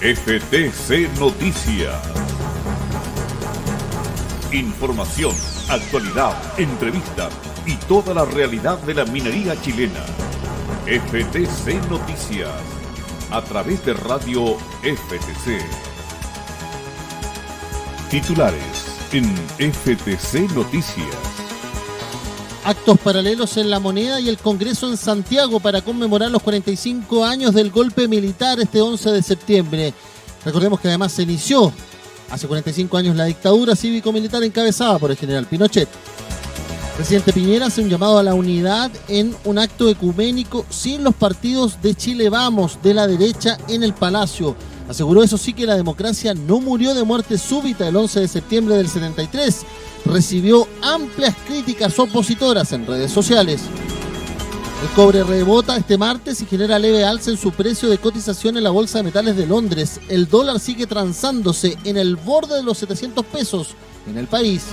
FTC Noticias. Información, actualidad, entrevistas y toda la realidad de la minería chilena. FTC Noticias, a través de Radio FTC. Titulares en FTC Noticias. Actos paralelos en La Moneda y el Congreso en Santiago para conmemorar los 45 años del golpe militar este 11 de septiembre. Recordemos que además se inició hace 45 años la dictadura cívico-militar encabezada por el general Pinochet. El presidente Piñera hace un llamado a la unidad en un acto ecuménico sin los partidos de Chile Vamos de la derecha en el Palacio. Aseguró eso sí que la democracia no murió de muerte súbita el 11 de septiembre del 73. Recibió amplias críticas opositoras en redes sociales. El cobre rebota este martes y genera leve alza en su precio de cotización en la Bolsa de Metales de Londres. El dólar sigue transándose en el borde de los 700 pesos en el país.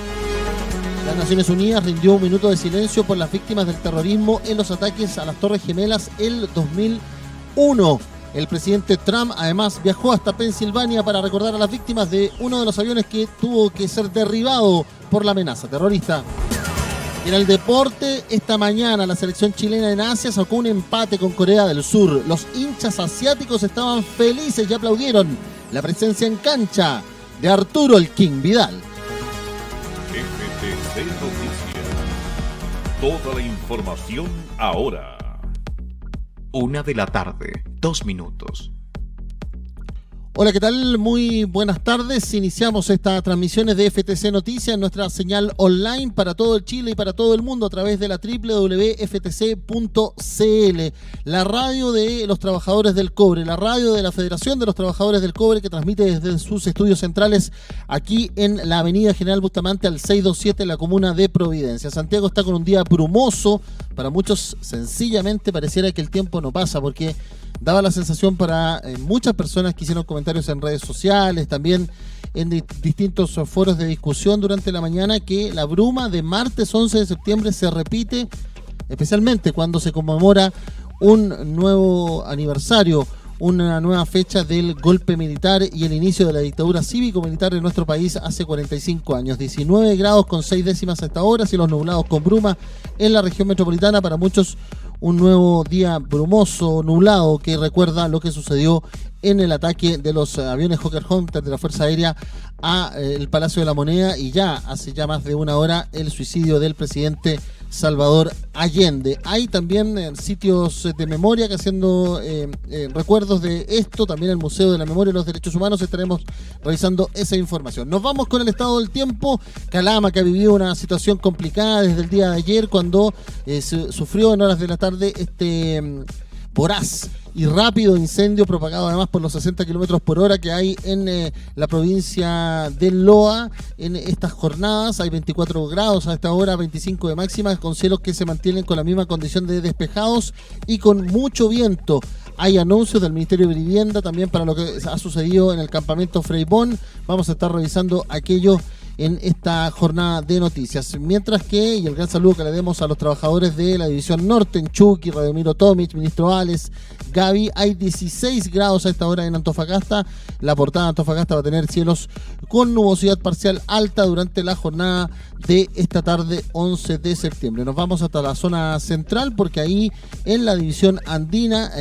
Las Naciones Unidas rindió un minuto de silencio por las víctimas del terrorismo en los ataques a las Torres Gemelas el 2001. El presidente Trump además viajó hasta Pensilvania para recordar a las víctimas de uno de los aviones que tuvo que ser derribado por la amenaza terrorista. En el deporte, esta mañana la selección chilena en Asia sacó un empate con Corea del Sur. Los hinchas asiáticos estaban felices y aplaudieron la presencia en cancha de Arturo el King Vidal. FTC Noticias. Toda la información ahora. 1:00 p.m, 2 minutos. Hola, ¿qué tal? Muy buenas tardes. Iniciamos estas transmisiones de FTC Noticias en nuestra señal online para todo el Chile y para todo el mundo a través de la www.ftc.cl, la radio de los trabajadores del cobre, la radio de la Federación de los Trabajadores del Cobre, que transmite desde sus estudios centrales aquí en la avenida General Bustamante al 627 en la comuna de Providencia. Santiago está con un día brumoso. Para muchos sencillamente pareciera que el tiempo no pasa, porque daba la sensación para muchas personas que hicieron comentarios en redes sociales, también en distintos foros de discusión durante la mañana, que la bruma de martes 11 de septiembre se repite, especialmente cuando se conmemora un nuevo aniversario, una nueva fecha del golpe militar y el inicio de la dictadura cívico-militar en nuestro país hace 45 años. 19 grados con 6 décimas a esta hora, cielos nublados con bruma en la región metropolitana. Para muchos un nuevo día brumoso, nublado, que recuerda lo que sucedió en el ataque de los aviones Hawker Hunter de la Fuerza Aérea a el Palacio de la Moneda, y ya hace ya más de una hora el suicidio del presidente Salvador Allende. Hay también sitios de memoria que haciendo recuerdos de esto, también el Museo de la Memoria y los Derechos Humanos. Estaremos revisando esa información. Nos vamos con el estado del tiempo. Calama, que ha vivido una situación complicada desde el día de ayer, cuando sufrió en horas de la tarde este voraz y rápido incendio propagado además por los 60 kilómetros por hora que hay en la provincia de Loa en estas jornadas. Hay 24 grados a esta hora, 25 de máxima, con cielos que se mantienen con la misma condición de despejados y con mucho viento. Hay anuncios del Ministerio de Vivienda también para lo que ha sucedido en el campamento Freibón. Vamos a estar revisando aquello en esta jornada de noticias. Mientras que, y el gran saludo que le demos a los trabajadores de la División Norte, en Chuqui, Rademiro Tomic, Ministro Ales, Gaby, hay 16 grados a esta hora en Antofagasta. La portada de Antofagasta va a tener cielos con nubosidad parcial alta durante la jornada de esta tarde 11 de septiembre. Nos vamos hasta la zona central, porque ahí en la División Andina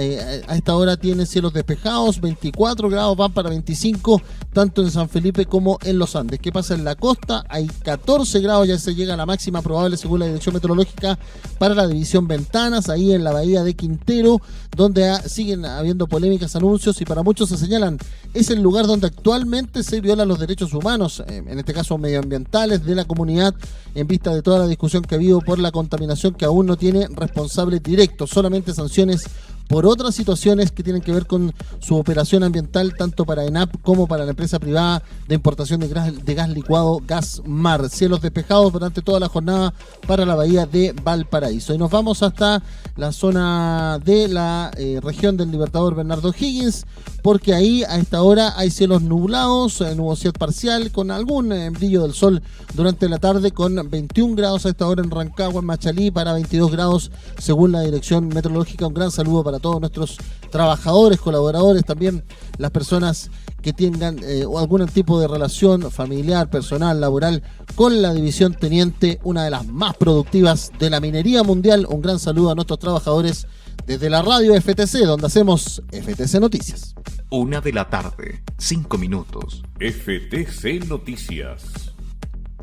a esta hora tiene cielos despejados, 24 grados, van para 25 tanto en San Felipe como en los Andes. ¿Qué pasa en la costa? Hay 14 grados, ya se llega a la máxima probable según la dirección meteorológica para la división Ventanas, ahí en la bahía de Quintero, donde siguen habiendo polémicas, anuncios, y para muchos se señalan es el lugar donde actualmente se violan los derechos humanos, en este caso medioambientales, de la comunidad, en vista de toda la discusión que ha habido por la contaminación, que aún no tiene responsables directos, solamente sanciones por otras situaciones que tienen que ver con su operación ambiental, tanto para ENAP como para la empresa privada de importación de gas licuado Gasmar. Cielos despejados durante toda la jornada para la bahía de Valparaíso. Y nos vamos hasta la zona de la región del Libertador Bernardo O'Higgins, porque ahí a esta hora hay cielos nublados, nubosidad parcial, con algún brillo del sol durante la tarde, con 21 grados a esta hora en Rancagua, en Machalí, para 22 grados según la dirección meteorológica. Un gran saludo para para todos nuestros trabajadores, colaboradores, también las personas que tengan algún tipo de relación familiar, personal, laboral con la división Teniente, una de las más productivas de la minería mundial. Un gran saludo a nuestros trabajadores desde la radio FTC, donde hacemos FTC Noticias. 1:05 p.m. FTC Noticias.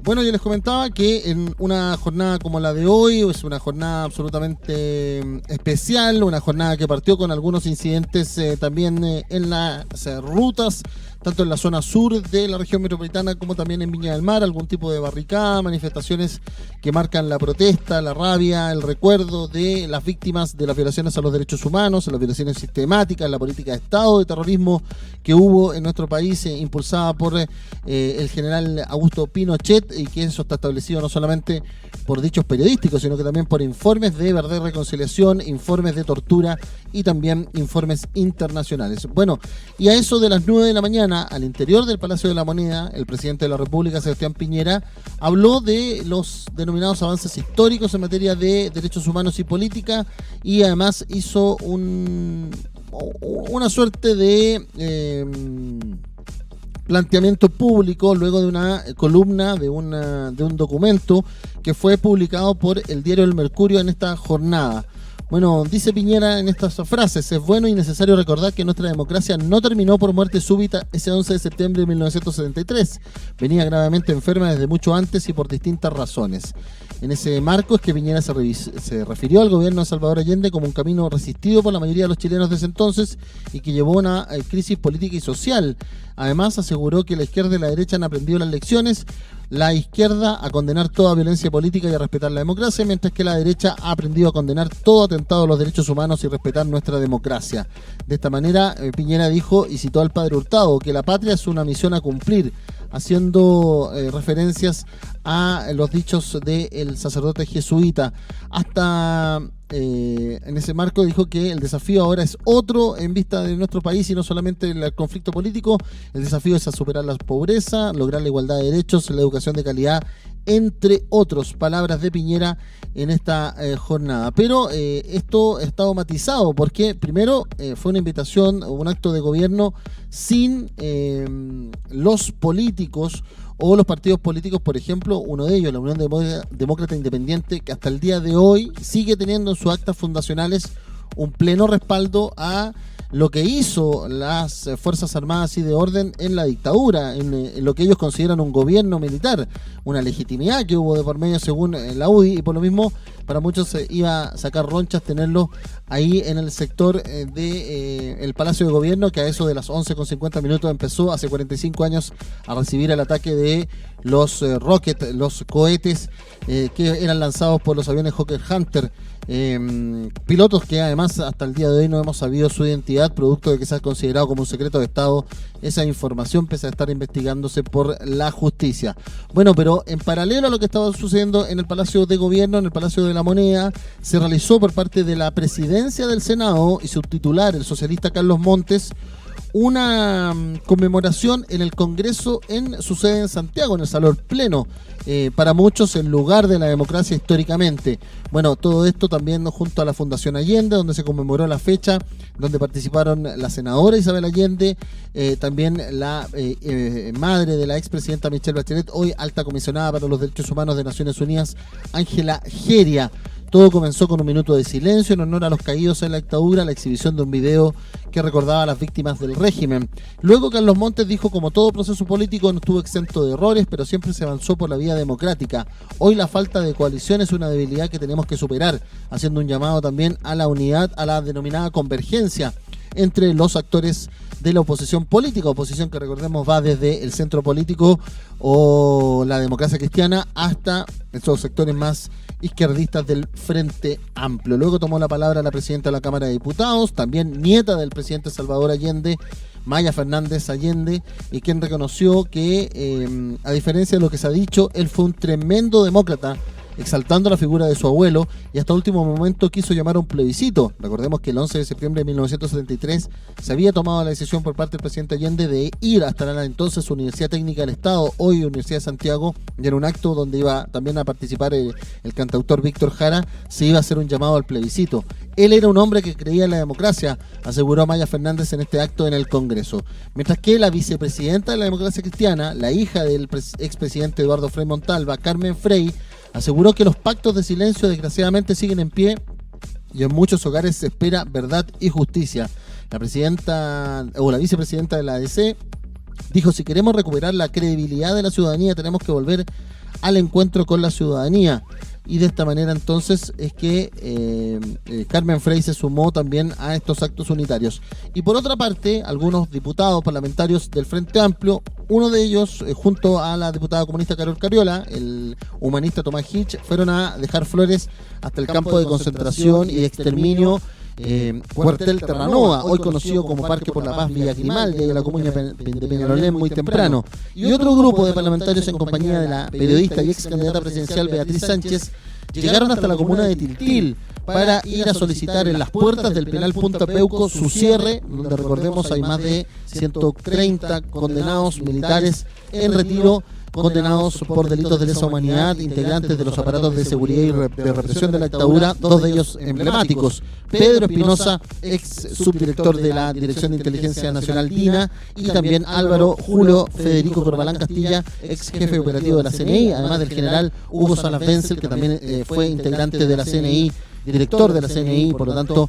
Bueno, yo les comentaba que en una jornada como la de hoy, es una jornada absolutamente especial, una jornada que partió con algunos incidentes también en las rutas, tanto en la zona sur de la región metropolitana como también en Viña del Mar, algún tipo de barricada, manifestaciones que marcan la protesta, la rabia, el recuerdo de las víctimas de las violaciones a los derechos humanos, las violaciones sistemáticas, la política de Estado, de terrorismo que hubo en nuestro país, impulsada por el general Augusto Pinochet, y que eso está establecido no solamente por dichos periodísticos, sino que también por informes de verdad y reconciliación, informes de tortura y también informes internacionales. Bueno, y a eso de las 9 de la mañana, al interior del Palacio de la Moneda, el presidente de la República, Sebastián Piñera, habló de los denominados avances históricos en materia de derechos humanos y política, y además hizo una suerte de planteamiento público luego de una columna de un documento que fue publicado por el diario El Mercurio en esta jornada. Bueno, dice Piñera en estas frases: es bueno y necesario recordar que nuestra democracia no terminó por muerte súbita ese 11 de septiembre de 1973. Venía gravemente enferma desde mucho antes y por distintas razones. En ese marco es que Piñera se refirió al gobierno de Salvador Allende como un camino resistido por la mayoría de los chilenos de ese entonces y que llevó a una crisis política y social. Además, aseguró que la izquierda y la derecha han aprendido las lecciones. La izquierda a condenar toda violencia política y a respetar la democracia, mientras que la derecha ha aprendido a condenar todo atentado a los derechos humanos y respetar nuestra democracia. De esta manera, Piñera dijo y citó al padre Hurtado que la patria es una misión a cumplir, haciendo referencias a los dichos del sacerdote jesuita. Hasta en ese marco dijo que el desafío ahora es otro en vista de nuestro país y no solamente el conflicto político. El desafío es a superar la pobreza, lograr la igualdad de derechos, la educación de calidad, entre otros. Palabras de Piñera en esta jornada. Pero esto ha estado matizado porque primero fue una invitación, un acto de gobierno sin los políticos o los partidos políticos, por ejemplo, uno de ellos, la Unión Demócrata Independiente, que hasta el día de hoy sigue teniendo en sus actas fundacionales un pleno respaldo a lo que hizo las Fuerzas Armadas y de Orden en la dictadura, en lo que ellos consideran un gobierno militar, una legitimidad que hubo de por medio según la UDI, y por lo mismo para muchos iba a sacar ronchas tenerlo ahí en el sector del Palacio de Gobierno, que a eso de las 11:50 empezó hace 45 años a recibir el ataque de los rockets, los cohetes que eran lanzados por los aviones Hawker Hunter. Pilotos que además hasta el día de hoy no hemos sabido su identidad, producto de que se ha considerado como un secreto de Estado esa información, pese a estar investigándose por la justicia. Bueno, pero en paralelo a lo que estaba sucediendo en el Palacio de Gobierno, en el Palacio de la Moneda, se realizó por parte de la presidencia del Senado y su titular, el socialista Carlos Montes, una conmemoración en el Congreso en su sede en Santiago, en el Salón Pleno, para muchos el lugar de la democracia históricamente. Bueno, todo esto también junto a la Fundación Allende, donde se conmemoró la fecha, donde participaron la senadora Isabel Allende, también la madre de la expresidenta Michelle Bachelet, hoy alta comisionada para los derechos humanos de Naciones Unidas, Ángela Geria. Todo comenzó con un minuto de silencio en honor a los caídos en la dictadura, la exhibición de un video que recordaba a las víctimas del régimen. Luego Carlos Montes dijo: como todo proceso político no estuvo exento de errores, pero siempre se avanzó por la vía democrática. Hoy la falta de coalición es una debilidad que tenemos que superar, haciendo un llamado también a la unidad, a la denominada convergencia entre los actores de la oposición política, oposición que recordemos va desde el centro político o la democracia cristiana hasta esos sectores más izquierdistas del Frente Amplio. Luego tomó la palabra la presidenta de la Cámara de Diputados, también nieta del presidente Salvador Allende, Maya Fernández Allende, y quien reconoció que a diferencia de lo que se ha dicho, él fue un tremendo demócrata exaltando la figura de su abuelo, y hasta último momento quiso llamar a un plebiscito. Recordemos que el 11 de septiembre de 1973 se había tomado la decisión por parte del presidente Allende de ir hasta la entonces Universidad Técnica del Estado, hoy Universidad de Santiago, y en un acto donde iba también a participar el cantautor Víctor Jara, se iba a hacer un llamado al plebiscito. Él era un hombre que creía en la democracia, aseguró Maya Fernández en este acto en el Congreso. Mientras que la vicepresidenta de la Democracia Cristiana, la hija del expresidente Eduardo Frei Montalva, Carmen Frei, aseguró que los pactos de silencio desgraciadamente siguen en pie y en muchos hogares se espera verdad y justicia. La vicepresidenta de la ADC dijo: si queremos recuperar la credibilidad de la ciudadanía, tenemos que volver al encuentro con la ciudadanía. Y de esta manera entonces es que Carmen Frei se sumó también a estos actos unitarios. Y por otra parte, algunos diputados parlamentarios del Frente Amplio, uno de ellos, junto a la diputada comunista Carol Cariola, el humanista Tomás Hitch, fueron a dejar flores hasta el campo de concentración y exterminio Cuartel Terranova, hoy conocido como Parque por la Paz Villa Grimaldi, de la comuna de Peñalolén, muy temprano. Y otro grupo de parlamentarios en compañía de la periodista y ex candidata presidencial Beatriz Sánchez llegaron hasta la comuna de Tiltil para ir a solicitar en las puertas del penal Punta Peuco su cierre, donde recordemos hay más de 130 condenados militares en retiro, condenados por delitos de lesa humanidad, integrantes de los aparatos de seguridad y de represión de la dictadura, dos de ellos emblemáticos: Pedro Espinosa, ex subdirector de la Dirección de Inteligencia Nacional DINA, y también Álvaro Julio Federico Corbalán Castilla, ex jefe operativo de la CNI, además del general Hugo Salas Wenzel, que también fue integrante de la CNI, director de la CNI, por lo tanto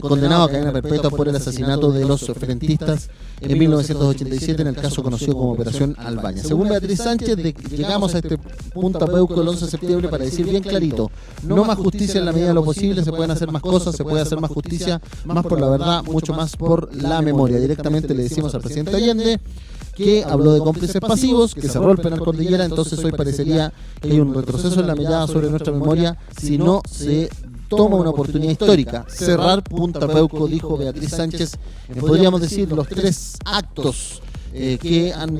condenado a cadena perpetua por el asesinato de los frentistas en 1987 en el caso conocido como Operación Albaña. Según Beatriz Sánchez, llegamos a este Punta Peuco el 11 de septiembre para decir bien clarito: no más justicia en la medida de lo posible, se pueden hacer más cosas, se puede hacer más justicia, más por la verdad, mucho más por la memoria. Directamente le decimos al presidente Allende, que habló de cómplices pasivos, que cerró el penal Cordillera. Entonces hoy parecería que hay un retroceso en la mirada sobre nuestra memoria si no se toma una oportunidad histórica: cerrar Punta Peuco, dijo Beatriz Sánchez. Podríamos decir los tres actos que han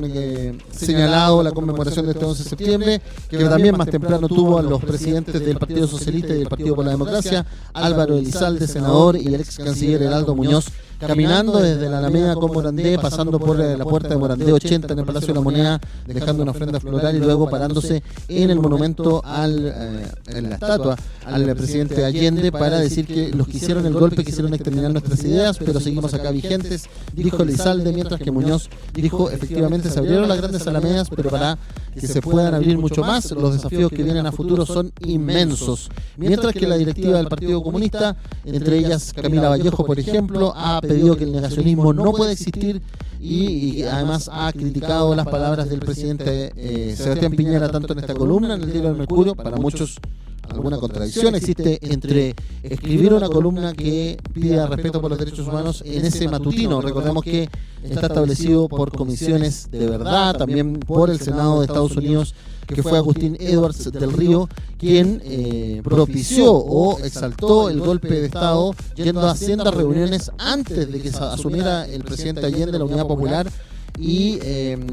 señalado la conmemoración de este 11 de septiembre, que también más temprano tuvo a los presidentes del Partido Socialista y del Partido por la Democracia, Álvaro Elizalde, senador, y el ex canciller Heraldo Muñoz, caminando desde la Alameda con Morandé, pasando por la puerta de Morandé 80 en el Palacio de la Moneda, dejando una ofrenda floral y luego parándose en el monumento en la estatua al presidente Allende para decir que los que hicieron el golpe quisieron exterminar nuestras ideas, pero seguimos acá vigentes, dijo Elizalde, mientras que Muñoz dijo: efectivamente se abrieron las grandes alamedas, pero para que se puedan abrir mucho más, los desafíos que vienen a futuro son inmensos. Mientras que la directiva del Partido Comunista, entre ellas Camila Vallejo, por ejemplo, ha pedido que el negacionismo no puede existir y además ha criticado las palabras del presidente Sebastián Piñera tanto en esta columna en el Diario del Mercurio. Para muchos alguna contradicción existe entre escribir una columna que pida respeto por los derechos humanos en ese matutino. Recordemos que está establecido por comisiones de verdad, también por el Senado de Estados Unidos, que fue Agustín Edwards del Río quien propició o exaltó el golpe de Estado, yendo a sendas reuniones antes de que asumiera el presidente Allende la Unidad Popular, y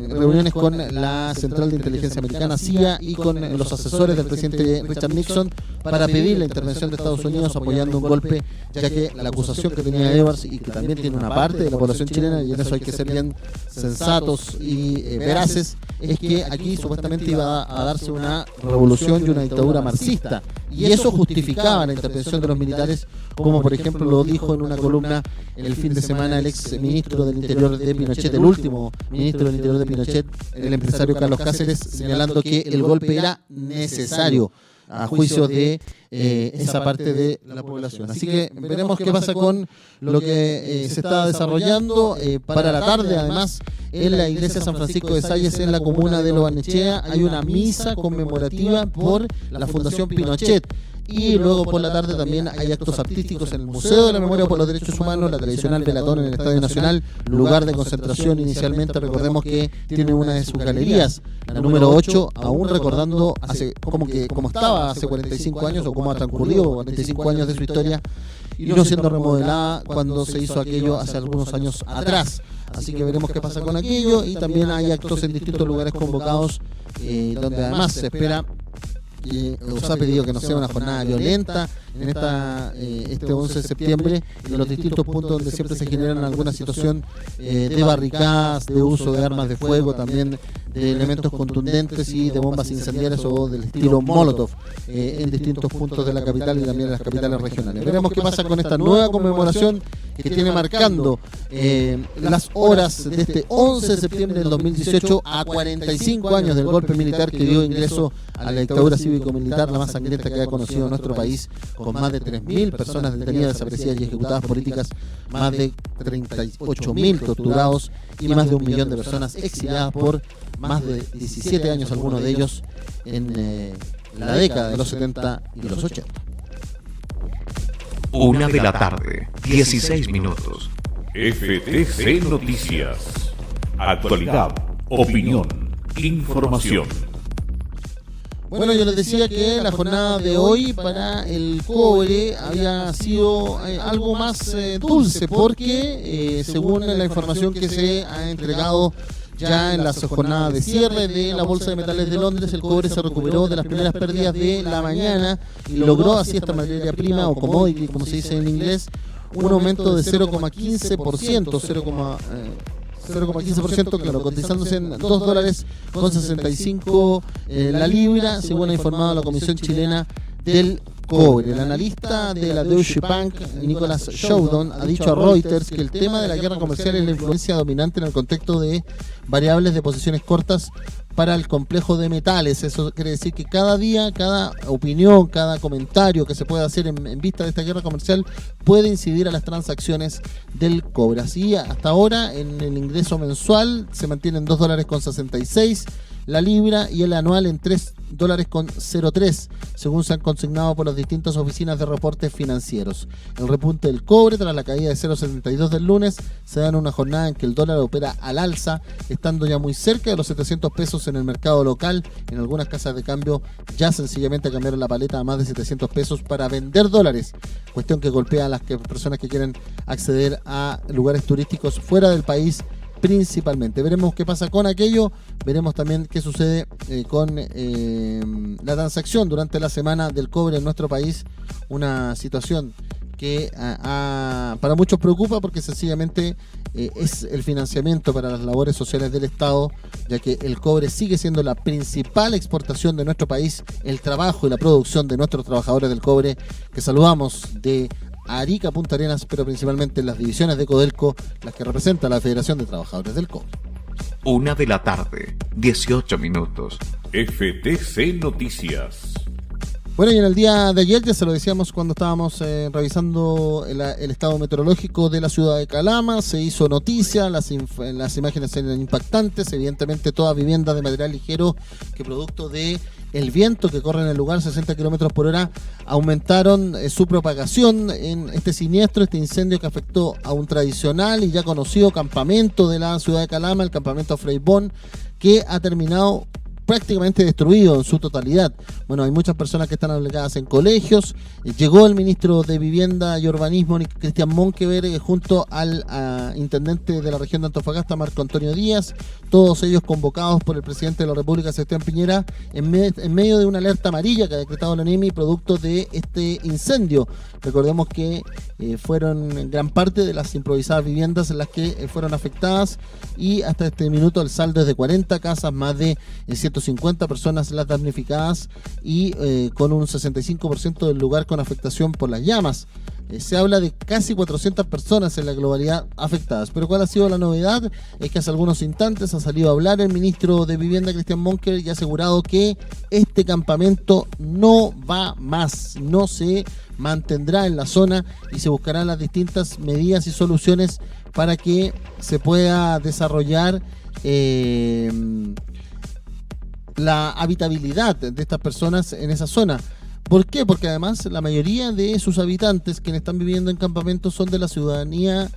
reuniones con la Central de Inteligencia Americana, CIA, y con los asesores del presidente Richard Nixon para pedir la intervención de Estados Unidos apoyando un golpe, ya que la acusación que tenía Edwards, y que también tiene una parte de la población chilena, y en eso hay que ser bien sensatos y veraces, es que aquí supuestamente iba a darse una revolución y una dictadura marxista, y eso justificaba la intervención de los militares, como por ejemplo lo dijo en una columna el fin de semana el ex ministro del Interior de Pinochet, el último ministro del Interior de Pinochet, el empresario Carlos Cáceres, señalando que el golpe era necesario a juicio de esa parte de la población. Así que veremos qué pasa con lo que se está desarrollando. Para la tarde, además, en la iglesia San Francisco de Salles, en la comuna de Lo Barnechea, hay una misa conmemorativa por la Fundación Pinochet. Y luego por la tarde también hay actos artísticos en el Museo de la Memoria por los Derechos Humanos, la tradicional velatón en el Estadio Nacional, lugar de concentración inicialmente. Recordemos que tiene una de sus galerías, la número 8, aún recordando como estaba hace 45 años, o cómo ha transcurrido 45 años de su historia, y no siendo remodelada cuando se hizo aquello hace algunos años atrás. Así que veremos qué pasa con aquello. Y también hay actos en distintos lugares convocados, donde además se espera se ha pedido que no sea una jornada violenta en este 11 de septiembre, en los distintos puntos donde siempre se generan alguna situación de barricadas, de uso de armas de fuego, también de elementos contundentes y de bombas incendiarias o del estilo Molotov en distintos puntos de la capital y también en las capitales regionales. Veremos qué pasa con esta nueva conmemoración que tiene marcando las horas de este 11 de septiembre del 2018 a 45 años del golpe militar que dio ingreso a la dictadura cívico-militar, la más sangrienta que ha conocido nuestro país, con más de 3.000 personas detenidas, desaparecidas y ejecutadas políticas, más de 38.000 torturados y más de 1 millón de personas exiliadas por más de 17 años, algunos de ellos en la década de los 70 y los 80. 1 de la tarde, 16 minutos. FTC Noticias. Actualidad, opinión, información. Bueno, yo les decía que la jornada de hoy para el cobre había sido algo más dulce, porque según la información que se ha entregado ya en las jornadas de cierre de la Bolsa de Metales de Londres, el cobre se recuperó de las primeras pérdidas de la mañana y logró así esta materia prima o commodity, como se dice en inglés, un aumento de 0,15%, 0,15%, claro, cotizándose en $2.65 la libra, según ha informado la Comisión Chilena del Cobre. El analista de la Deutsche Bank, Nicholas Showdon, ha dicho a Reuters que el tema de la guerra comercial es la influencia dominante en el contexto de variables de posiciones cortas para el complejo de metales. Eso quiere decir que cada día, cada opinión, cada comentario que se pueda hacer en vista de esta guerra comercial puede incidir a las transacciones del cobre. Así, hasta ahora, en el ingreso mensual se mantiene en $2.66 la libra y el anual en $3.03, según se han consignado por las distintas oficinas de reportes financieros. El repunte del cobre tras la caída de 0,72 del lunes se da en una jornada en que el dólar opera al alza, estando ya muy cerca de los 700 pesos en el mercado local. En algunas casas de cambio ya sencillamente cambiaron la paleta a más de 700 pesos para vender dólares, cuestión que golpea a las personas que quieren acceder a lugares turísticos fuera del país principalmente. Veremos qué pasa con aquello, veremos también qué sucede con la transacción durante la semana del cobre en nuestro país, una situación que para muchos preocupa porque sencillamente es el financiamiento para las labores sociales del Estado, ya que el cobre sigue siendo la principal exportación de nuestro país, el trabajo y la producción de nuestros trabajadores del cobre, que saludamos de Arica, Punta Arenas, pero principalmente en las divisiones de Codelco, las que representa la Federación de Trabajadores del Cobre. 1 de la tarde, 18 minutos. FTC Noticias. Bueno, y en el día de ayer, ya se lo decíamos cuando estábamos revisando el estado meteorológico de la ciudad de Calama, se hizo noticia, las imágenes eran impactantes, evidentemente toda vivienda de material ligero que producto de el viento que corre en el lugar, 60 kilómetros por hora, aumentaron su propagación en este siniestro, este incendio que afectó a un tradicional y ya conocido campamento de la ciudad de Calama, el campamento Frei Bon, que ha terminado prácticamente destruido en su totalidad. Bueno, hay muchas personas que están obligadas en colegios. Llegó el ministro de Vivienda y Urbanismo, Cristian Monkeberg, junto al intendente de la región de Antofagasta, Marco Antonio Díaz, todos ellos convocados por el presidente de la República, Sebastián Piñera, en medio de una alerta amarilla que ha decretado la NEMI producto de este incendio. Recordemos que fueron en gran parte de las improvisadas viviendas en las que fueron afectadas, y hasta este minuto el saldo es de 40 casas, más de 150 personas las damnificadas y con un 65% del lugar con afectación por las llamas. Se habla de casi 400 personas en la globalidad afectadas. Pero ¿cuál ha sido la novedad? Es que hace algunos instantes ha salido a hablar el ministro de Vivienda, Cristian Monkeberg, y ha asegurado que este campamento no va más, no se mantendrá en la zona y se buscarán las distintas medidas y soluciones para que se pueda desarrollar la habitabilidad de estas personas en esa zona. ¿Por qué? Porque además la mayoría de sus habitantes, quienes están viviendo en campamentos, son de la ciudadanía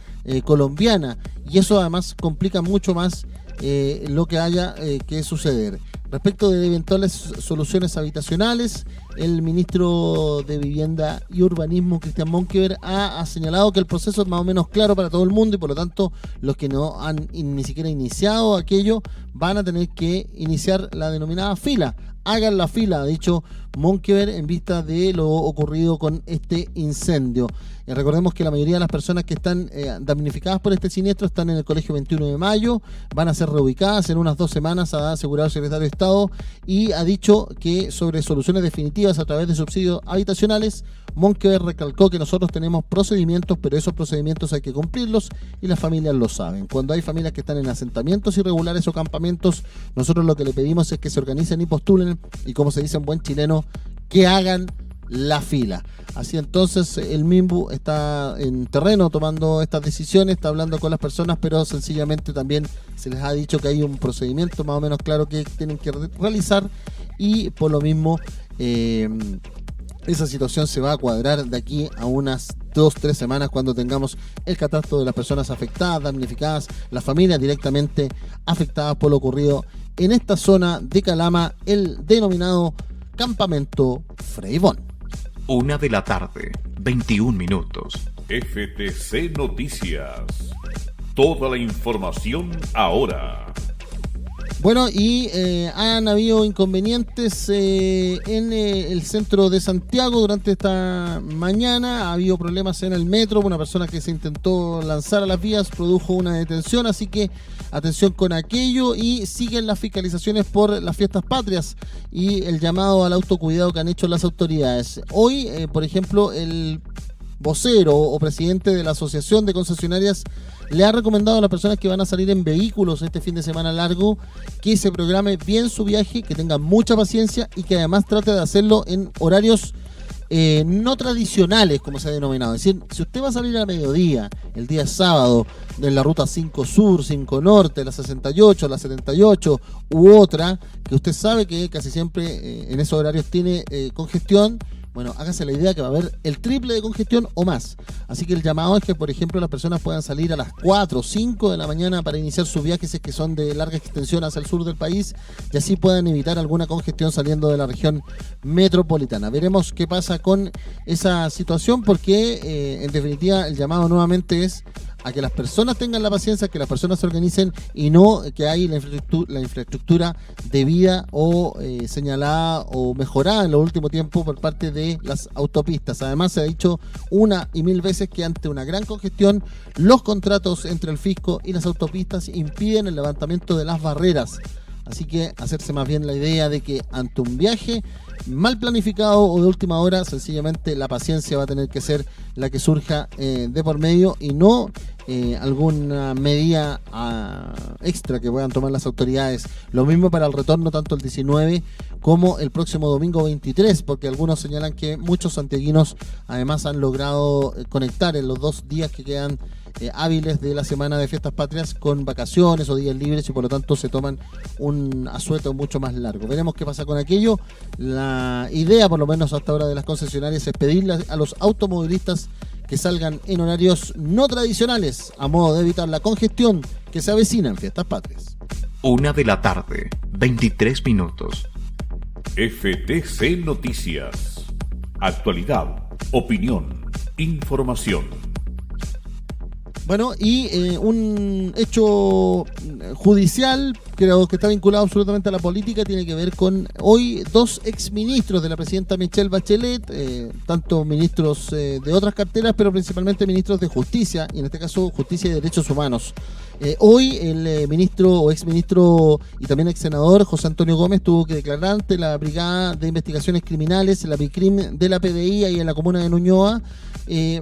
colombiana, y eso además complica mucho más lo que haya que suceder. Respecto de eventuales soluciones habitacionales, el ministro de Vivienda y Urbanismo, Cristian Monkeberg, ha señalado que el proceso es más o menos claro para todo el mundo y por lo tanto los que no han ni siquiera iniciado aquello van a tener que iniciar la denominada fila. hagan la fila, ha dicho Monkeberg en vista de lo ocurrido con este incendio. Recordemos que la mayoría de las personas que están damnificadas por este siniestro están en el Colegio 21 de Mayo, van a ser reubicadas en unas 2 semanas, ha asegurado el secretario de Estado, y ha dicho que sobre soluciones definitivas a través de subsidios habitacionales, Monkeberg recalcó que nosotros tenemos procedimientos, pero esos procedimientos hay que cumplirlos y las familias lo saben. Cuando hay familias que están en asentamientos irregulares o campamentos, nosotros lo que le pedimos es que se organicen y postulen y, como se dice en buen chileno, que hagan la fila. Así entonces el MIMBU está en terreno tomando estas decisiones, está hablando con las personas, pero sencillamente también se les ha dicho que hay un procedimiento más o menos claro que tienen que realizar, y por lo mismo esa situación se va a cuadrar de aquí a unas 2-3 semanas, cuando tengamos el catastro de las personas afectadas, damnificadas, las familias directamente afectadas por lo ocurrido en esta zona de Calama, el denominado Campamento Freibón. 1 de la tarde, 21 minutos. FTC Noticias. Toda la información ahora. Bueno, y han habido inconvenientes en el centro de Santiago durante esta mañana. Ha habido problemas en el metro. Una persona que se intentó lanzar a las vías produjo una detención, así que atención con aquello. Y siguen las fiscalizaciones por las fiestas patrias y el llamado al autocuidado que han hecho las autoridades. Hoy, por ejemplo, el vocero o presidente de la Asociación de Concesionarias le ha recomendado a las personas que van a salir en vehículos este fin de semana largo que se programe bien su viaje, que tengan mucha paciencia y que además trate de hacerlo en horarios no tradicionales, como se ha denominado. Es decir, si usted va a salir a mediodía, el día sábado, en la ruta 5 Sur, 5 Norte, la 68, la 78 u otra, que usted sabe que casi siempre en esos horarios tiene congestión, bueno, hágase la idea que va a haber el triple de congestión o más. Así que el llamado es que, por ejemplo, las personas puedan salir a las 4 o 5 de la mañana para iniciar sus viajes, si es que son de larga extensión hacia el sur del país, y así puedan evitar alguna congestión saliendo de la región metropolitana. Veremos qué pasa con esa situación, porque en definitiva el llamado nuevamente es a que las personas tengan la paciencia, que las personas se organicen y no que hay la infraestructura debida o señalada o mejorada en los últimos tiempos por parte de las autopistas. Además, se ha dicho una y mil veces que ante una gran congestión, los contratos entre el fisco y las autopistas impiden el levantamiento de las barreras. Así que hacerse más bien la idea de que ante un viaje mal planificado o de última hora, sencillamente la paciencia va a tener que ser la que surja de por medio, y no alguna medida extra que puedan tomar las autoridades. Lo mismo para el retorno, tanto el 19 como el próximo domingo 23, porque algunos señalan que muchos santiaguinos además han logrado conectar en los 2 días que quedan hábiles de la semana de fiestas patrias con vacaciones o días libres, y por lo tanto se toman un asueto mucho más largo. Veremos qué pasa con aquello. La idea, por lo menos hasta ahora, de las concesionarias es pedirle a los automovilistas que salgan en horarios no tradicionales, a modo de evitar la congestión que se avecina en fiestas patrias. 1 de la tarde, 23 minutos. FTC Noticias. Actualidad, opinión, información. Bueno, y un hecho judicial, creo que está vinculado absolutamente a la política, tiene que ver con hoy 2 exministros de la presidenta Michelle Bachelet, tanto ministros de otras carteras, pero principalmente ministros de Justicia, y en este caso Justicia y Derechos Humanos. Hoy el ministro o exministro y también ex senador José Antonio Gómez tuvo que declarar ante la Brigada de Investigaciones Criminales, la BICRIM de la PDI, ahí en la comuna de Ñuñoa,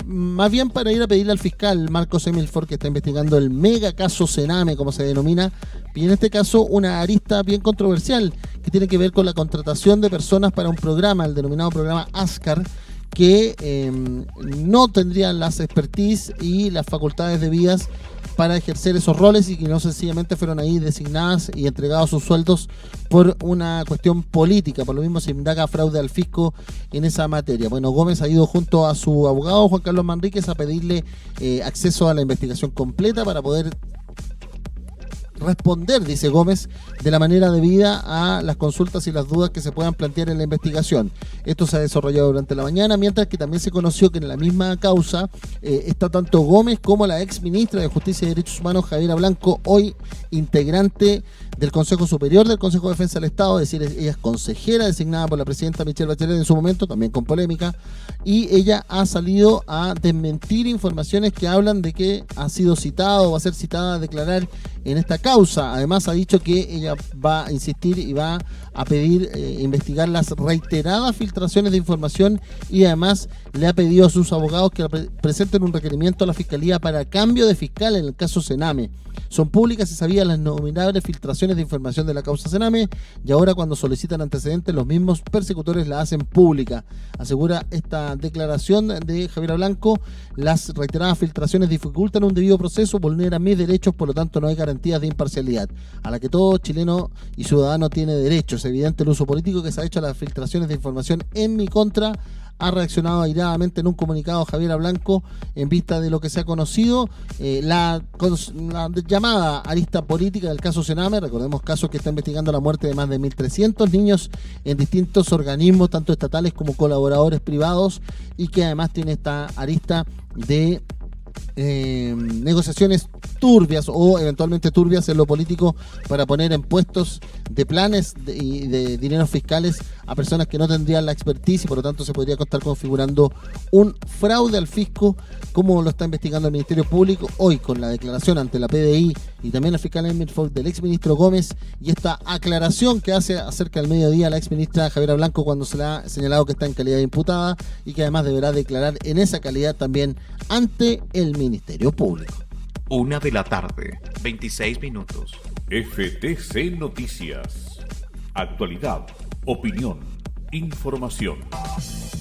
más bien para ir a pedirle al fiscal Marcos Emilfort, que está investigando el mega caso Sename, como se denomina, y en este caso una arista bien controversial que tiene que ver con la contratación de personas para un programa, el denominado programa ASCAR, que no tendrían las expertise y las facultades debidas para ejercer esos roles, y que no sencillamente fueron ahí designadas y entregados sus sueldos por una cuestión política. Por lo mismo se indaga fraude al fisco en esa materia. Bueno, Gómez ha ido junto a su abogado Juan Carlos Manríquez a pedirle acceso a la investigación completa para poder responder, dice Gómez, de la manera debida a las consultas y las dudas que se puedan plantear en la investigación. Esto se ha desarrollado durante la mañana, mientras que también se conoció que en la misma causa está tanto Gómez como la ex ministra de Justicia y Derechos Humanos, Javiera Blanco, hoy integrante del Consejo Superior del Consejo de Defensa del Estado, es decir, ella es consejera designada por la presidenta Michelle Bachelet en su momento, también con polémica, y ella ha salido a desmentir informaciones que hablan de que ha sido citada o va a ser citada a declarar en esta causa. Además ha dicho que ella va a insistir y va a pedir investigar las reiteradas filtraciones de información, y además le ha pedido a sus abogados que presenten un requerimiento a la Fiscalía para cambio de fiscal en el caso Sename. Son públicas y sabían las innumerables filtraciones de información de la causa Sename, y ahora cuando solicitan antecedentes los mismos persecutores la hacen pública. Asegura esta declaración de Javiera Blanco: las reiteradas filtraciones dificultan un debido proceso, vulneran mis derechos, por lo tanto no hay garantías de imparcialidad, a la que todo chileno y ciudadano tiene derecho. Es evidente el uso político que se ha hecho a las filtraciones de información en mi contra. Ha reaccionado airadamente en un comunicado Javiera Blanco en vista de lo que se ha conocido, la llamada arista política del caso Sename. Recordemos casos que está investigando la muerte de más de 1.300 niños en distintos organismos, tanto estatales como colaboradores privados, y que además tiene esta arista de negociaciones turbias o eventualmente turbias en lo político para poner en puestos de planes y de dineros fiscales a personas que no tendrían la expertise, y por lo tanto se podría estar configurando un fraude al fisco, como lo está investigando el Ministerio Público hoy con la declaración ante la PDI y también la fiscal Emerford del exministro Gómez, y esta aclaración que hace acerca del mediodía la exministra Javiera Blanco cuando se le ha señalado que está en calidad de imputada y que además deberá declarar en esa calidad también ante el Ministerio Público. 1:00 p.m, 26 minutos. FTC Noticias. Actualidad, opinión, información.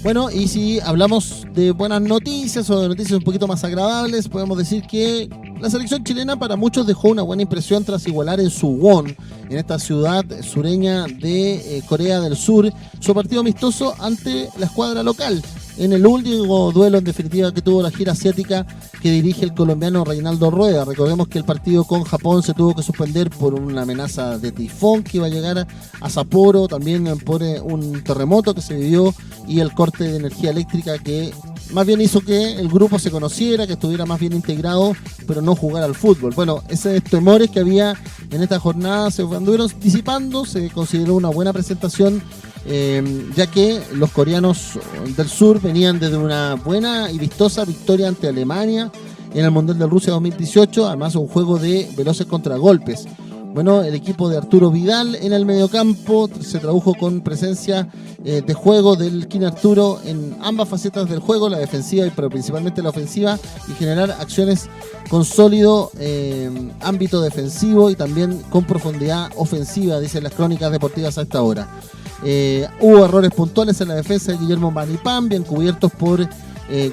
Bueno, y si hablamos de buenas noticias o de noticias un poquito más agradables, podemos decir que la selección chilena para muchos dejó una buena impresión tras igualar en Suwon, en esta ciudad sureña de Corea del Sur, su partido amistoso ante la escuadra local, en el último duelo en definitiva que tuvo la gira asiática que dirige el colombiano Reinaldo Rueda. Recordemos que el partido con Japón se tuvo que suspender por una amenaza de tifón que iba a llegar a Sapporo, también por un terremoto que se vivió y el corte de energía eléctrica que más bien hizo que el grupo se conociera, que estuviera más bien integrado, pero no jugara al fútbol. Bueno, esos temores que había en esta jornada se anduvieron disipando, se consideró una buena presentación, ya que los coreanos del sur venían desde una buena y vistosa victoria ante Alemania en el Mundial de Rusia 2018, además un juego de veloces contragolpes. Bueno, el equipo de Arturo Vidal en el mediocampo se tradujo con presencia de juego del King Arturo en ambas facetas del juego, la defensiva pero principalmente la ofensiva, y generar acciones con sólido ámbito defensivo y también con profundidad ofensiva, dicen las crónicas deportivas a esta hora. Hubo errores puntuales en la defensa de Guillermo Maripán, bien cubiertos por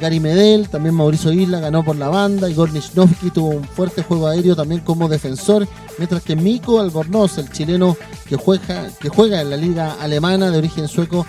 Gary Medel, también Mauricio Isla ganó por la banda, Igor Lichnowsky tuvo un fuerte juego aéreo también como defensor, mientras que Mikko Albornoz, el chileno que juega en la liga alemana de origen sueco,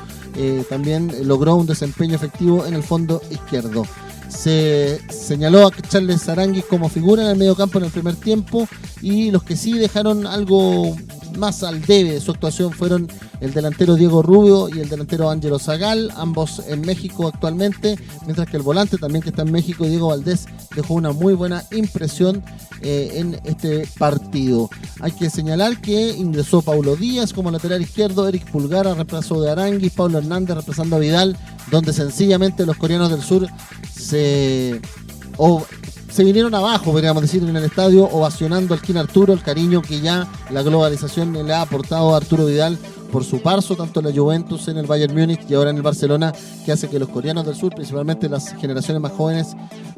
también logró un desempeño efectivo en el fondo izquierdo. Se señaló a Charles Aranguis como figura en el mediocampo en el primer tiempo, y los que sí dejaron algo más al debe de su actuación fueron el delantero Diego Rubio y el delantero Ángelo Zagal, ambos en México actualmente, mientras que el volante también que está en México, Diego Valdés, dejó una muy buena impresión en este partido. Hay que señalar que ingresó Paulo Díaz como lateral izquierdo, Eric Pulgar reemplazó de Aranguis, Pablo Hernández reemplazando a Vidal, donde sencillamente los coreanos del sur se vinieron abajo, podríamos decir, en el estadio, ovacionando al King Arturo, el cariño que ya la globalización le ha aportado a Arturo Vidal por su paso, tanto en la Juventus, en el Bayern Múnich y ahora en el Barcelona, que hace que los coreanos del sur, principalmente las generaciones más jóvenes,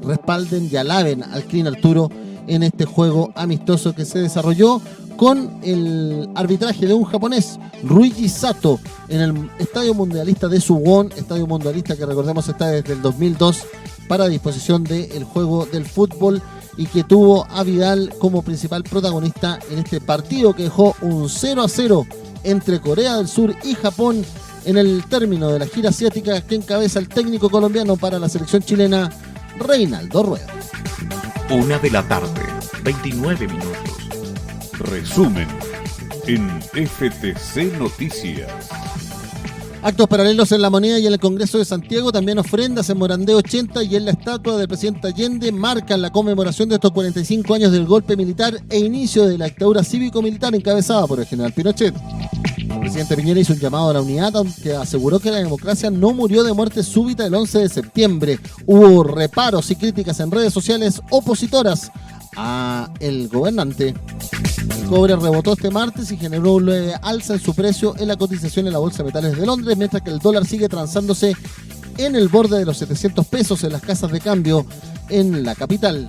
respalden y alaben al King Arturo en este juego amistoso que se desarrolló con el arbitraje de un japonés, Ruiji Sato, en el Estadio Mundialista de Suwon, estadio mundialista que recordemos está desde el 2002 para disposición del juego del fútbol, y que tuvo a Vidal como principal protagonista en este partido que dejó un 0-0 entre Corea del Sur y Japón en el término de la gira asiática que encabeza el técnico colombiano para la selección chilena, Reinaldo Rueda. 1:00 p.m, 29 minutos. Resumen en FTC Noticias. Actos paralelos en La Moneda y en el Congreso de Santiago, también ofrendas en Morandé 80 y en la estatua del presidente Allende marcan la conmemoración de estos 45 años del golpe militar e inicio de la dictadura cívico-militar encabezada por el general Pinochet. El presidente Piñera hizo un llamado a la unidad, aunque aseguró que la democracia no murió de muerte súbita el 11 de septiembre. Hubo reparos y críticas en redes sociales opositoras a el gobernante. El cobre rebotó este martes y generó un leve alza en su precio en la cotización en la Bolsa de Metales de Londres, mientras que el dólar sigue transándose en el borde de los 700 pesos en las casas de cambio en la capital.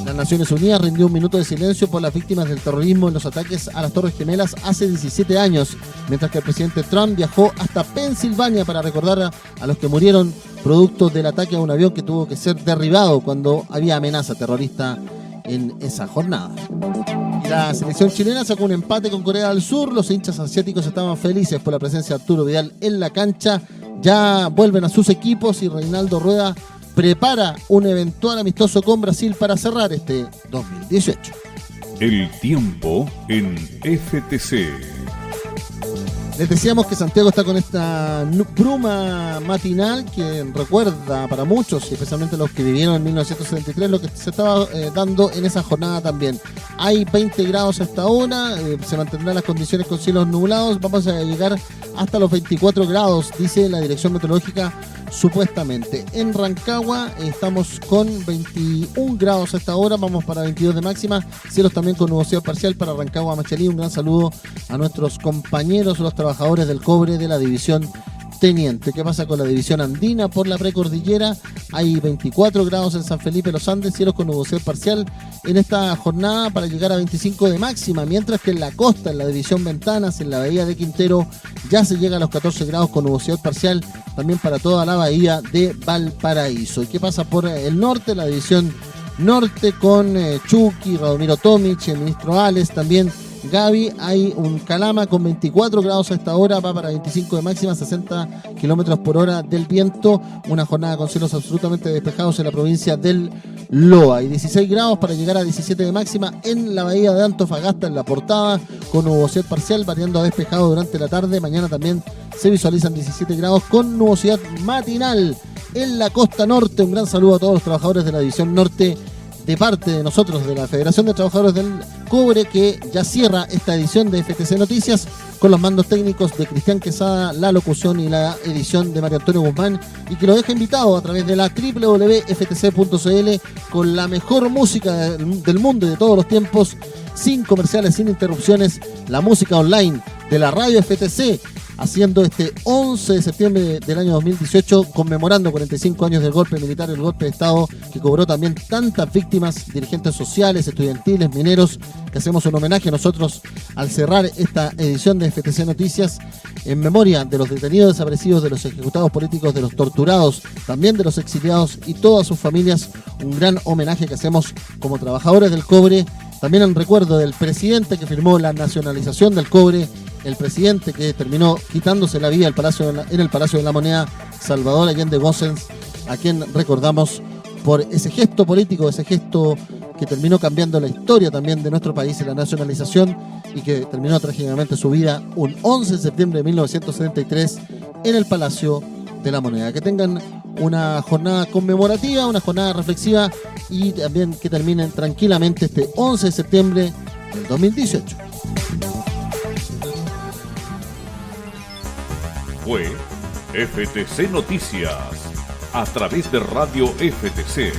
Las Naciones Unidas rindió un minuto de silencio por las víctimas del terrorismo en los ataques a las Torres Gemelas hace 17 años, mientras que el presidente Trump viajó hasta Pensilvania para recordar a los que murieron producto del ataque a un avión que tuvo que ser derribado cuando había amenaza terrorista en esa jornada. La selección chilena sacó un empate con Corea del Sur. Los hinchas asiáticos estaban felices por la presencia de Arturo Vidal en la cancha. Ya vuelven a sus equipos y Reinaldo Rueda prepara un eventual amistoso con Brasil para cerrar este 2018. El tiempo en FTC. Les decíamos que Santiago está con esta bruma matinal que recuerda para muchos, especialmente los que vivieron en 1973, lo que se estaba dando en esa jornada también. Hay 20 grados hasta ahora, se mantendrán las condiciones con cielos nublados, vamos a llegar hasta los 24 grados, dice la Dirección Meteorológica, supuestamente. En Rancagua estamos con 21 grados hasta ahora, vamos para 22 de máxima, cielos también con nubosidad parcial para Rancagua, Machalí. Un gran saludo a nuestros compañeros, los trabajadores del cobre de la división Teniente. ¿Qué pasa con la división andina por la precordillera? Hay 24 grados en San Felipe Los Andes, cielos con nubosidad parcial en esta jornada para llegar a 25 de máxima, mientras que en la costa, en la división Ventanas, en la bahía de Quintero, ya se llega a los 14 grados con nubosidad parcial también para toda la bahía de Valparaíso. ¿Y qué pasa por el norte? La división norte con Chucky, Radomiro Tomic, el ministro Ales, también Gaby. Hay un Calama con 24 grados a esta hora, va para 25 de máxima, 60 kilómetros por hora del viento. Una jornada con cielos absolutamente despejados en la provincia del Loa. Y 16 grados para llegar a 17 de máxima en la bahía de Antofagasta, en la Portada, con nubosidad parcial, variando a despejado durante la tarde. Mañana también se visualizan 17 grados con nubosidad matinal en la costa norte. Un gran saludo a todos los trabajadores de la división norte de parte de nosotros, de la Federación de Trabajadores del Cobre, que ya cierra esta edición de FTC Noticias con los mandos técnicos de Cristian Quesada, la locución y la edición de Mario Antonio Guzmán, y que lo deja invitado a través de la www.ftc.cl con la mejor música del mundo y de todos los tiempos, sin comerciales, sin interrupciones, la música online de la radio FTC, haciendo este 11 de septiembre del año 2018, conmemorando 45 años del golpe militar, el golpe de Estado que cobró también tantas víctimas, dirigentes sociales, estudiantiles, mineros, que hacemos un homenaje a nosotros al cerrar esta edición de FTC Noticias en memoria de los detenidos desaparecidos, de los ejecutados políticos, de los torturados, también de los exiliados y todas sus familias. Un gran homenaje que hacemos como trabajadores del cobre, también en recuerdo del presidente que firmó la nacionalización del cobre, el presidente que terminó quitándose la vida en el Palacio de la Moneda, Salvador Allende Gossens, a quien recordamos por ese gesto político, ese gesto que terminó cambiando la historia también de nuestro país en la nacionalización y que terminó trágicamente su vida un 11 de septiembre de 1973 en el Palacio de la Moneda. Que tengan una jornada conmemorativa, una jornada reflexiva y también que terminen tranquilamente este 11 de septiembre del 2018. Fue FTC Noticias a través de Radio FTC.